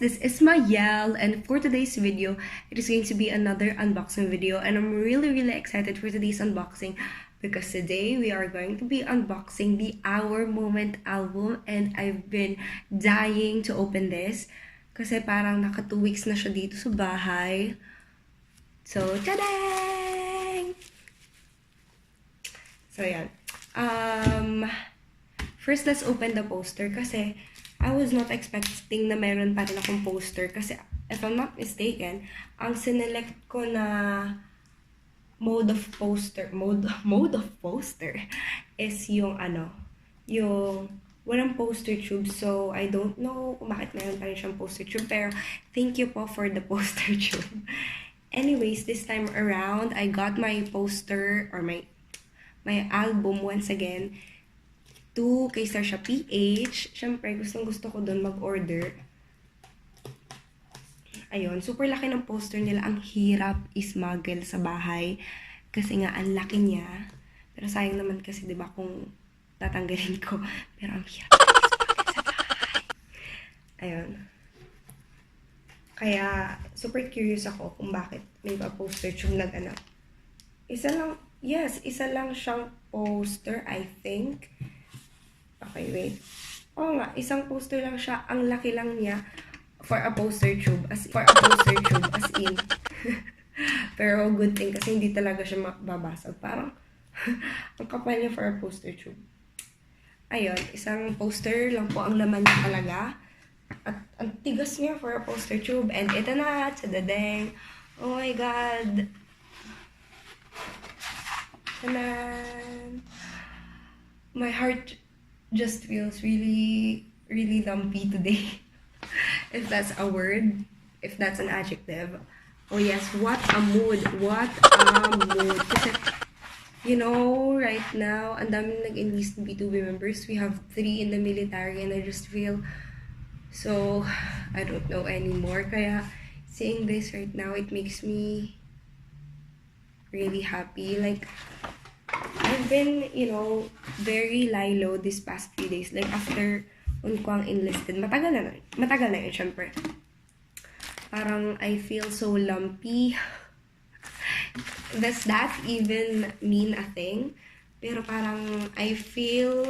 this is Mayel, and for today's video, it is going to be another unboxing video, and I'm really excited for today's unboxing because today we are going to be unboxing the Our Moment album, and I've been dying to open this kasi parang naka 2 weeks na siya dito sa bahay. So, tadang! So, yan. First, let's open the poster kasi I was not expecting na meron pa rin akong poster kasi if I'm not mistaken, ang sinelect ko na mode of poster is yung yung walang poster tube. So I don't know kung bakit meron pa rin siyang poster tube, pero thank you po for the poster tube. Anyways, this time around, I got my poster or my album once again to 𝓗𝓸𝓵𝓵 PH. Siyempre, gusto ko doon mag-order. Ayun, super laki ng poster nila. Ang hirap ismuggle sa bahay. Kasi nga, ang laki niya. Pero sayang naman kasi, di ba, kung tatanggalin ko. Pero ang hirap ismuggle sa bahay. Ayun. Kaya, super curious ako kung bakit may pa-poster tube na ganap. Isa lang siyang poster, I think. Okay, wait. Oo nga, isang poster lang siya. Ang laki lang niya for a poster tube. As in. Pero good thing kasi hindi talaga siya mababasag. Parang, ang kapal niya for a poster tube. Ayun, isang poster lang po ang laman niya talaga. At ang tigas niya for a poster tube. And ito na, tadadang. Oh my God. Tanan. My heart just feels really lumpy today. If that's a word, if that's an adjective. Oh yes, what a mood. Kasi, you know, right now, ang daming nag-enlist ng BTOB members. We have 3 in the military and I just feel so, I don't know anymore. Kaya, seeing this right now, it makes me really happy. Like, I've been, very lie low this past few days. Like, after 𝓗𝓮𝓵𝓵 enlisted, matagal na yun, syempre. Parang, I feel so lumpy. Does that even mean a thing? Pero parang, I feel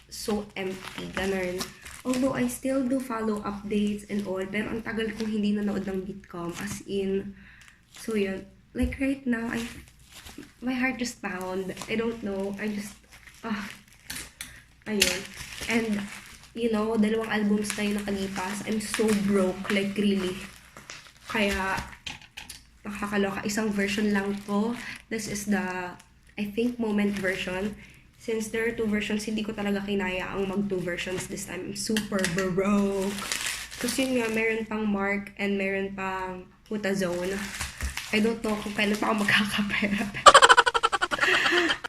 so empty, ganun. Although, I still do follow updates and all, pero ang tagal kong hindi nanood ng BTOB, as in. So, yun. Like, right now, my heart just pound. I don't know. Ayun. And, 2 albums na yung nakalipas. I'm so broke. Like, really. Kaya, nakakaloka. Isang version lang to. This is the, I think, moment version. Since there are 2 versions, hindi ko talaga kinaya ang mag 2 versions this time. I'm super broke. Kasi yun nga, meron pang Mark and meron pang 𝓗𝓮𝓵𝓵. I don't know kung kailan pa ako magkakapera.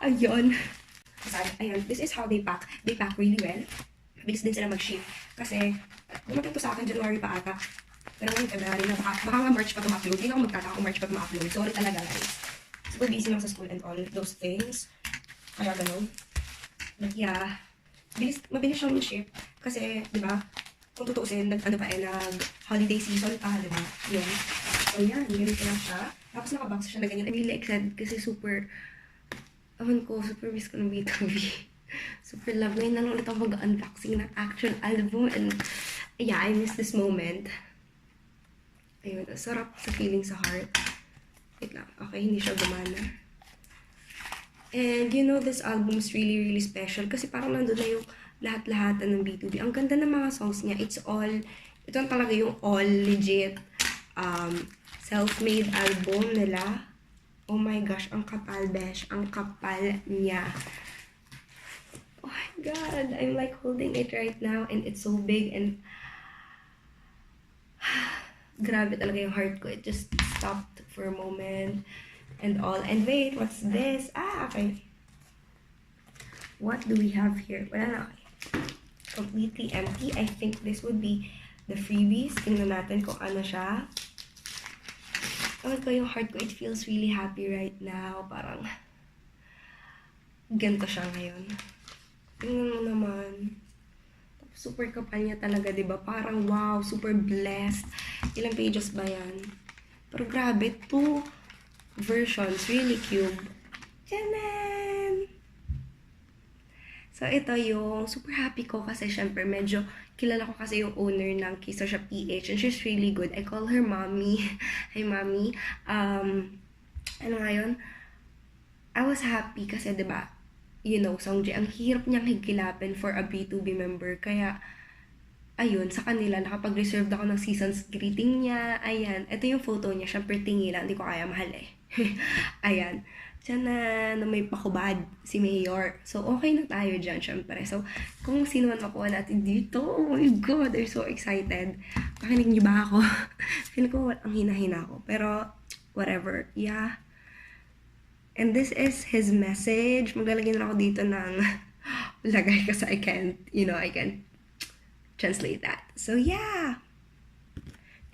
Ayun. Ayun. This is how they pack. They pack really well. Bilis din sila mag-ship. Kasi, dumating to sa akin, January pa ata. Pero ngayon, February na. Baka nga March pa ito ma-upload. Hindi ako magtataka kung March pa ito ma-upload. Sorry talaga, guys. Super busy lang sa school and all those things. Kaya ganun. But yeah, mabilis siyang ship. Kasi, di ba, kung tutuusin, nag-holiday season pa, di ba? Yun. So yan, ganito lang siya. Tapos nakabox siya na ganyan. I'm really excited kasi super miss ko ng BTOB. Super love. Ngayon na lang ulit ako mag-unboxing ng actual album. And yeah, I miss this moment. Ayun, sarap sa feeling sa heart. Wait lang. Okay, hindi siya gumana. And this album is really special kasi parang nandun na yung lahat-lahatan ng BTOB. Ang ganda ng mga songs niya. Ito talaga yung all legit self-made album nila. Oh my gosh, ang kapal, besh. Ang kapal niya. Oh my God, I'm like holding it right now and it's so big and grabe talaga yung heart ko. It just stopped for a moment and all. And wait, what's this? Okay. What do we have here? Wala na, okay. Completely empty. I think this would be the freebies. Tingnan natin kung ano siya. Oh, yung heart ko, it feels really happy right now. Parang, ganito siya ngayon. Tingnan mo naman. super kapal niya talaga, diba? Parang wow, super blessed. Ilang pages ba yan? Pero grabe, 2 versions, really cute. Tiyanan! So, ito yung super happy ko kasi syempre medyo kilala ko kasi yung owner ng Kiso siya PH and she's really good. I call her mommy. Hi, mommy. Ano nga yun? I was happy kasi, diba, you know, Songji, ang hirap niyang higilapin for a BTOB member. Kaya, ayun, sa kanila, nakapag-reserve ako ng season's greeting niya. Ayan, ito yung photo niya. Siyempre, tingi lang. Hindi ko kaya mahal eh. Ayan. Diyan na may pakubad si Mayor. So, okay na tayo dyan, syempre. So, kung sino man makuha natin dito, oh my God, I'm so excited. Pakinig niyo ba ako? Feel ko ang hina-hina ko. Pero, whatever. Yeah. And this is his message. Maglalagay na ako dito ng lagay kasi I can't translate that. So, yeah.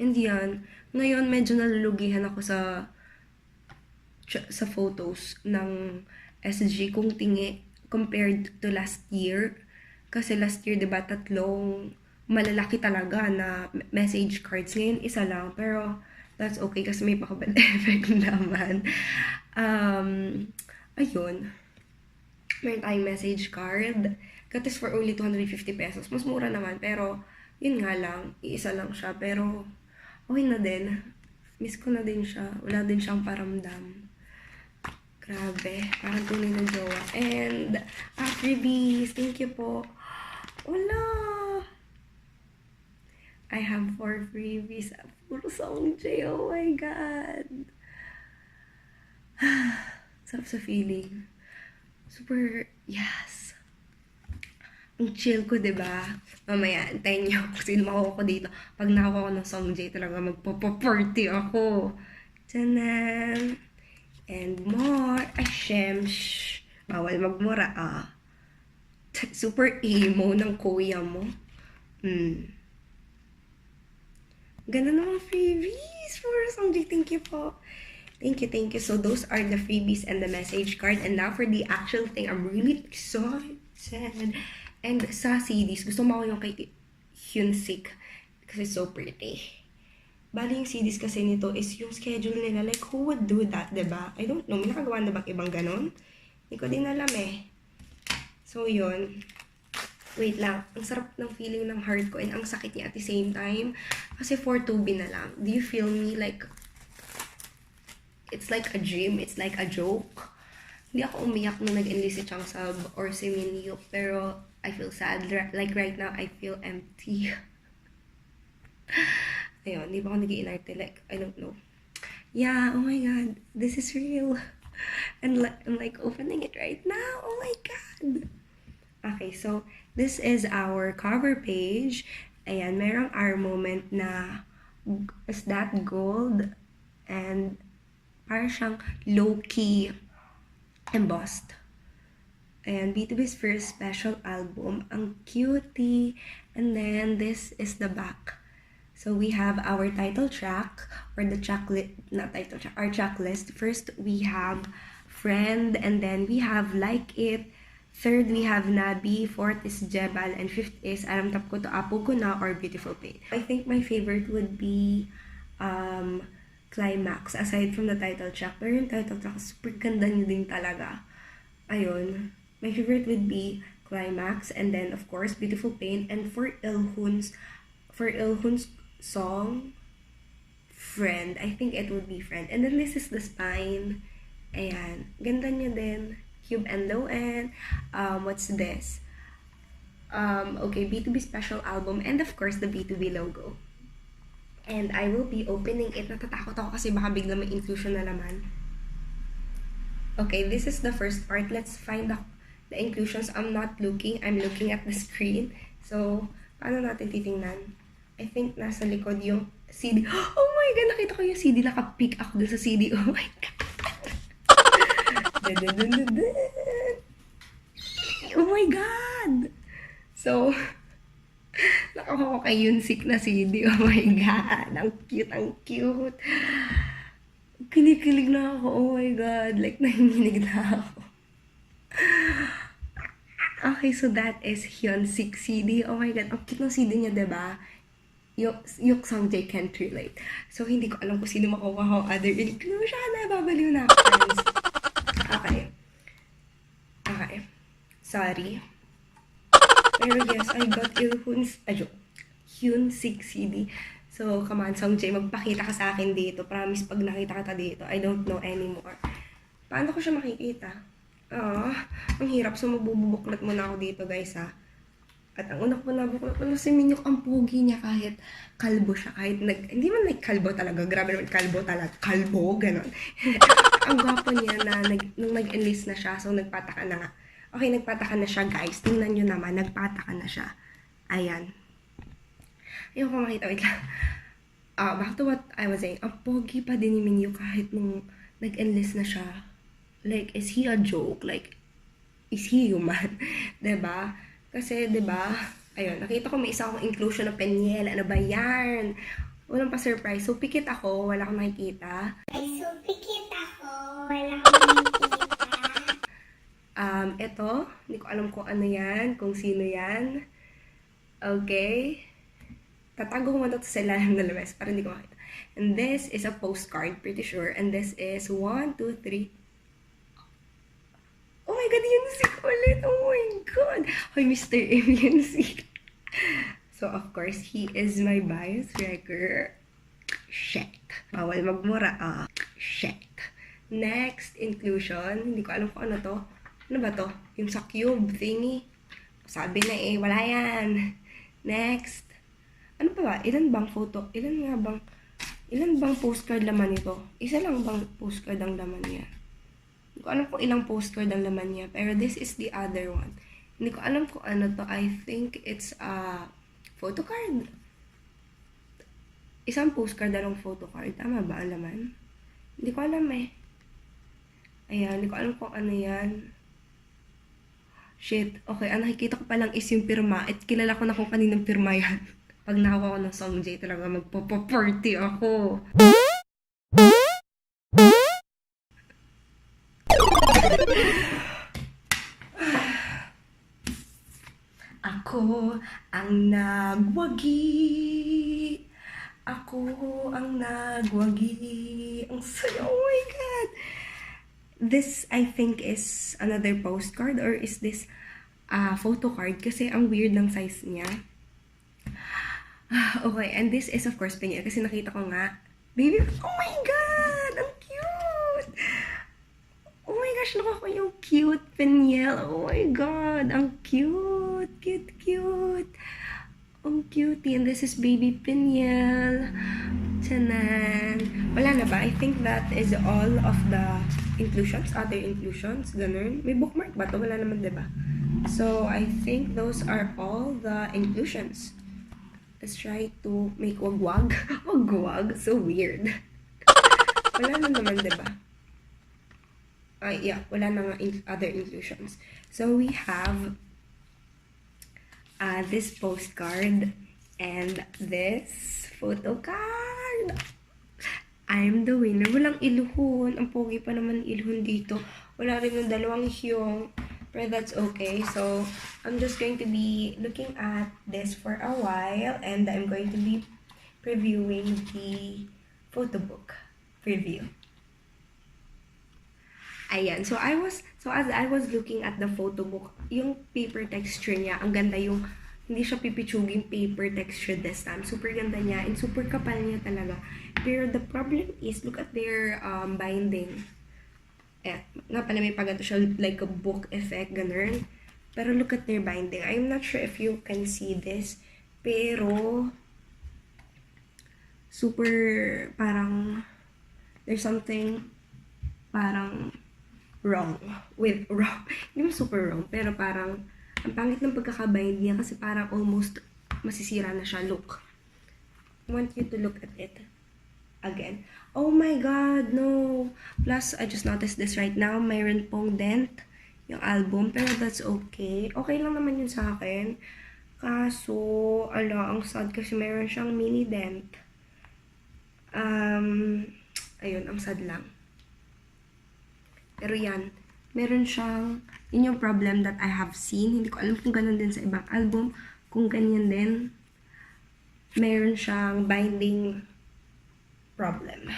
And yan. Ngayon, medyo nalulugihan ako sa photos ng SG kung tingi compared to last year. Kasi last year, diba, 3 malalaki talaga na message cards. Ngayon, isa lang. Pero, that's okay kasi may pakabal effect naman. Ayun. Meron tayong message card. That is for only 250 pesos. Mas mura naman. Pero, yun nga lang. Iisa lang siya. Pero, okay na din. Miss ko na din siya. Wala din siyang paramdam. Grabe, parang tunay na jowa. And, freebies, thank you po. Wala! I have 4 freebies. Puro Songji, oh my God. Sarap sa feeling. Super, yes. Ang chill ko, diba? Mamaya, antayin niyo kung sino makuha ko dito. Pag nakakuha ko ng Songji, talaga magpo-party ako. Tiyanan! And more, bawal magmura, super emo ng kuya mo. Ganda ng mga freebies for Songji. Thank you po. Thank you. So those are the freebies and the message card. And now for the actual thing, I'm really excited. And sa CDs, gusto mo ako yung kay 𝓗𝓭 kasi so pretty. Bali yung CDs kasi nito is yung schedule nila. Like, who would do that, diba? I don't know. May nakagawa na bang ibang ganon? Hindi ko din alam eh. So, yun. Wait lang. Ang sarap ng feeling ng heart ko and ang sakit niya at the same time. Kasi 4-2B na lang. Do you feel me? Like, it's like a dream. It's like a joke. Hindi ako umiyak nung nag-enlist si 𝓗𝓵 or si Minyo. Pero, I feel sad. Like, right now, I feel empty. Ayun, di ba ako nag-iinarte? Like, I don't know. Yeah, oh my God. This is real. And I'm like opening it right now. Oh my God. Okay, so this is our cover page. Ayan, merong our moment na is that gold and parang siyang low-key embossed. Ayan, BTOB's first special album. Ang cutie. And then this is the back. So we have our title track, or the track not title track, our track list. First, we have Friend, and then we have Like It. Third, we have Nabi. Fourth is Jebal, and fifth is Aram Tap Ko To Apo Ko Na or Beautiful Pain. I think my favorite would be Climax, aside from the title track. Pero yung title track, super ganda niya din talaga. Ayun. My favorite would be Climax, and then of course Beautiful Pain, and for 𝓗𝓏's song Friend, I think it would be Friend. And then this is the spine. Ayan, ganda niya din. 𝓗𝓵𝓵 what's this? Okay, BTOB special album, and of course the BTOB logo. And I will be opening it. Natatakot ako kasi baka bigla may inclusion na laman. Okay, this is the first part. Let's find the inclusions. I'm looking at the screen. So, paano natin titingnan? I think nasa likod yung CD. Oh my God, nakita ko yung CD. Naka-pick ako dun sa CD. Oh my God. Oh my God. So, nakakuha ko kay 𝓗𝓭 na CD. Oh my God. Ang cute. Kinikilig na ako. Oh my God. Like, nanginginig na ako. Okay, so that is Hyunsik CD. Oh my God, ang cute ng CD niya, diba? 𝓗𝓮𝓵𝓵 𝓘'𝓶 So, hindi ko alam kung sino makuha ko other inclusion. Nababaliw na ako, friends. Okay. Okay. Sorry. Pero yes, I got Hyunsik CD. So, come on, Songjay, magpakita ka sa akin dito. Promise, pag nakita ka dito, I don't know anymore. Paano ko siya makikita? Ang hirap. So, magbubuklat muna ako dito, guys, ha? At ang una ko nabuklat, si Minyok, ang pogi niya kahit kalbo siya. Hindi man like kalbo talaga. Grabe naman, kalbo talaga. Kalbo, ganon. Ang gwapo niya na nung nag-enlist na siya, so nagpataka na nga. Okay, nagpataka na siya, guys. Tingnan nyo naman, nagpataka na siya. Ayan. Ayun ko makita, wait lang. Back to what I was saying. Ang pogi pa din ni Minyok kahit nung nag-enlist na siya. Like, is he a joke? Like, is he human? Diba? Kasi, diba, ayun, nakita ko may isa akong inclusion na penyel. Ano ba yan? Walang pa-surprise. So, pikit ako, wala akong makikita. Ito, hindi ko alam kung ano yan, kung sino yan. Okay. Tatago ko muna ito sa ilalim na labas para hindi ko makita. And this is a postcard, pretty sure. And this is 1, 2, 3. Oh my God, Hyunsik ulit! Oh my God! Hoy, Mr. M. Hyunsik. So, of course, he is my bias wrecker. Check. Bawal magmura. Check. Next, inclusion. Hindi ko alam kung ano to. Ano ba to? Yung sa cube thingy. Sabi na wala yan. Next. Ano pa ba? Ilan bang postcard laman ito? Isa lang bang postcard ang laman niya? Hindi ko alam kung ilang postcard ang laman niya. Pero this is the other one. Hindi ko alam kung ano to. I think it's a photo card. Isang postcard na lang photo card. Tama ba ang laman? Hindi ko alam eh. Ayan, hindi ko alam kung ano yan. Shit. Okay, ang nakikita ko palang is yung pirma. At kilala ko na kung kaninong pirma yan. Pag nakakuha ko ng Songjay, talaga magpo-party ako. Ako ang nagwagi. Ako ang nagwagi. Ang saya. Oh my God. This, I think, is another postcard or is this photo card? Kasi ang weird ng size niya. Okay, and this is of course penyel. Kasi nakita ko nga. Baby, oh my God! Ang cute! Oh my gosh, nakuha ko yung cute penyel. Oh my God, ang cute! Cute, cute! Ang cutie. And this is baby penyel. Tanan! Wala na ba? I think that is all of the inclusions, other inclusions, ganun. May bookmark ba to? Wala naman, diba? So, I think those are all the inclusions. Let's try to make wagwag. Wagwag? So weird. Wala na naman, diba? Yeah, wala na nga other inclusions. So, we have this postcard and this photo card. I'm the winner. Walang iluhon. Ang pogi pa naman iluhon dito. Wala rin yung dalawang hyung. But that's okay. So, I'm just going to be looking at this for a while. And I'm going to be previewing the photo book preview. Ayan. So, as I was looking at the photo book, yung paper texture niya, ang ganda yung, hindi siya pipitsuging paper texture this time. Super ganda niya and super kapal niya talaga. Pero the problem is, look at their binding. Nga pala may pagato siya like a book effect, ganun. Pero look at their binding. I'm not sure if you can see this. Pero, super parang, there's something parang wrong. Hindi mo super wrong, pero parang, ang pangit ng pagkakabind niya kasi parang almost masisira na siya. Look. I want you to look at it again. Oh my God, no. Plus, I just noticed this right now. Mayroon pong dent yung album, pero that's okay. Okay lang naman yun sa akin. Kaso, ang sad kasi mayroon siyang mini dent. Ayun, ang sad lang. Pero yan, meron siyang, yun yung problem that I have seen. Hindi ko alam kung ganun din sa ibang album. Kung ganyan din, meron siyang binding problem.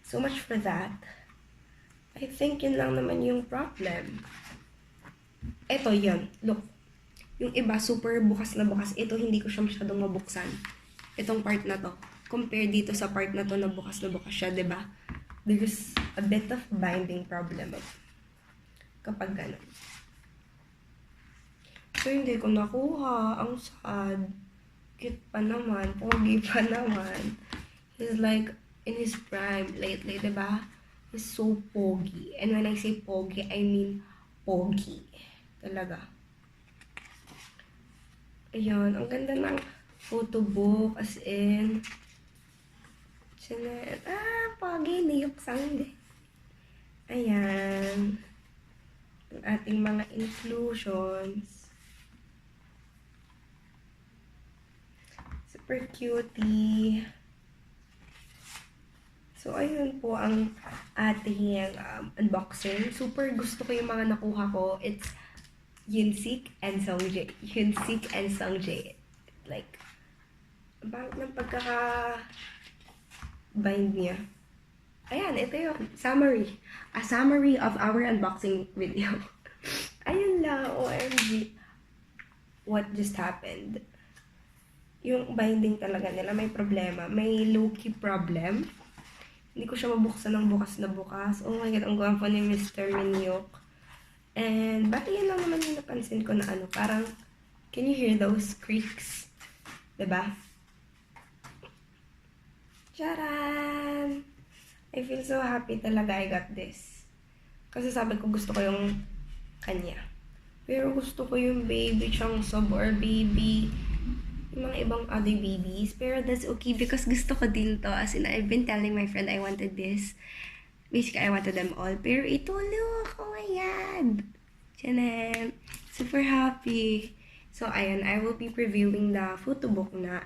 So much for that. I think yun lang naman yung problem. Ito yun. Look. Yung iba, super bukas na bukas. Ito, hindi ko siya masyadong mabuksan. Itong part na to. Compare dito sa part na to na bukas siya, diba? There's a bit of binding problem kapag ganun. So, hindi ko nakuha. Ang sad. Cute pa naman. Pogi pa naman. He's like, in his prime lately, diba? He's so pogi. And when I say pogi, I mean pogi. Talaga. Ayun, ang ganda ng photo book, as in, pogi, 𝓗𝓮𝓵𝓵𝓸. Ayan. Ang ating mga inclusions. Super cutie. So, ayun po ang ating unboxing. Super gusto ko yung mga nakuha ko. It's 𝓗𝓮𝓵𝓵. Like, bakit ng pagkaka-bind niya? Ayan, ito yung summary. A summary of our unboxing video. Ayun lang, OMG. What just happened? Yung binding talaga nila, may problema. May low-key problem. Hindi ko siya mabuksan ng bukas na bukas. Oh my God, ang gwapo ni Mr. Minyok. And, bati yan lang naman yung napansin ko na parang, can you hear those creaks? Diba? Charan! I feel so happy talaga I got this. Kasi sabi ko gusto ko yung kanya. Pero gusto ko yung baby 𝓗𝓮𝓵 or baby, yung mga ibang other babies. Pero that's okay because gusto ko din to. As in, I've been telling my friend I wanted this. Basically, I wanted them all. Pero ito, look! Oh my God! Tiyanan! Super happy! So, ayan, I will be previewing the photo book na.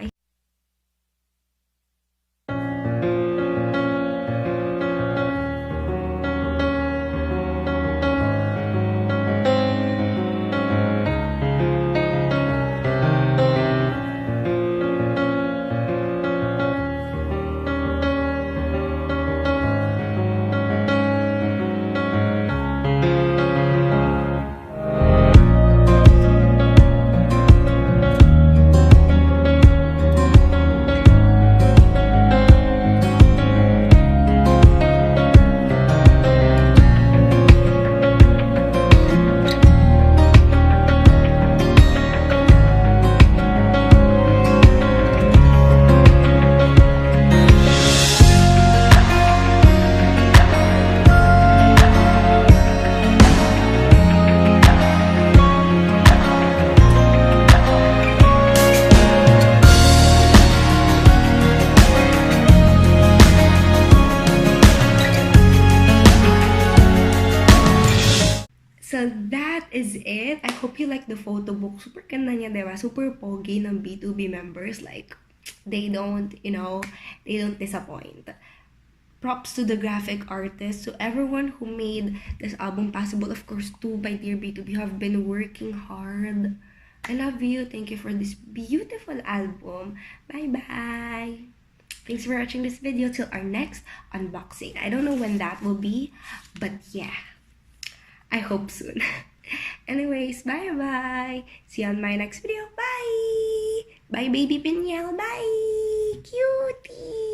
So, that is it. I hope you like the photo book. Super ganda niya, diba? Super pogi ng BTOB members. Like, they don't, they don't disappoint. Props to the graphic artist, to everyone who made this album possible. Of course, to my dear BTOB, you have been working hard. I love you. Thank you for this beautiful album. Bye-bye. Thanks for watching this video. Till our next unboxing. I don't know when that will be, but yeah. I hope soon. Anyways, bye-bye. See you on my next video. Bye! Bye, baby Pinyel. Bye! Cutie!